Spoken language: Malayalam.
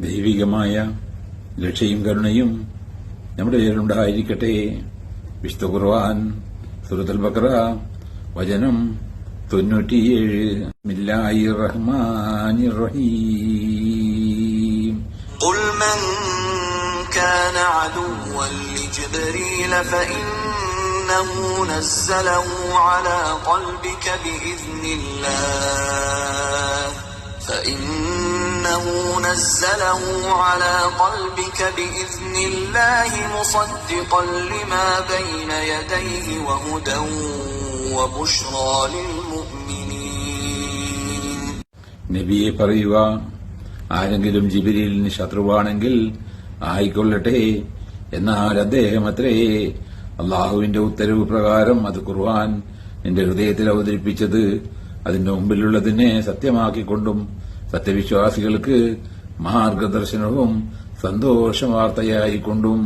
ദൈവികമായ രക്ഷയും കരുണയും നമ്മുടെ പേരിലുണ്ടായിരിക്കട്ടെ. വിശുദ്ധ ഖുർആൻ സൂറത്തുൽ ബഖറ വചനം 97. ബിസ്മില്ലാഹിർ റഹ്മാനിർ റഹീം. ഖുൽ മൻ കാന അദുവ്വൻ ലിജിബ്രീല ഫഇന്നഹു നസ്സലഹു അലാ ഖൽബിക بإذن الله مصدقا لما بين يديه وهدى وبشرى للمؤمنين. നബിയെ പറയുക, ആരെങ്കിലും ജിബ്രീലിന് ശത്രുവാണെങ്കിൽ ആയിക്കൊള്ളട്ടെ, എന്നാൽ അദ്ദേഹമത്രേ അള്ളാഹുവിന്റെ ഉത്തരവ് പ്രകാരം അത് ഖുർആൻ എന്റെ ഹൃദയത്തിൽ അവതരിപ്പിച്ചത്, അതിന്റെ മുമ്പിലുള്ളതിനെ സത്യമാക്കിക്കൊണ്ടും സത്യവിശ്വാസികൾക്ക് മാർഗദർശനവും സന്തോഷവാർത്തയായിക്കൊണ്ടും.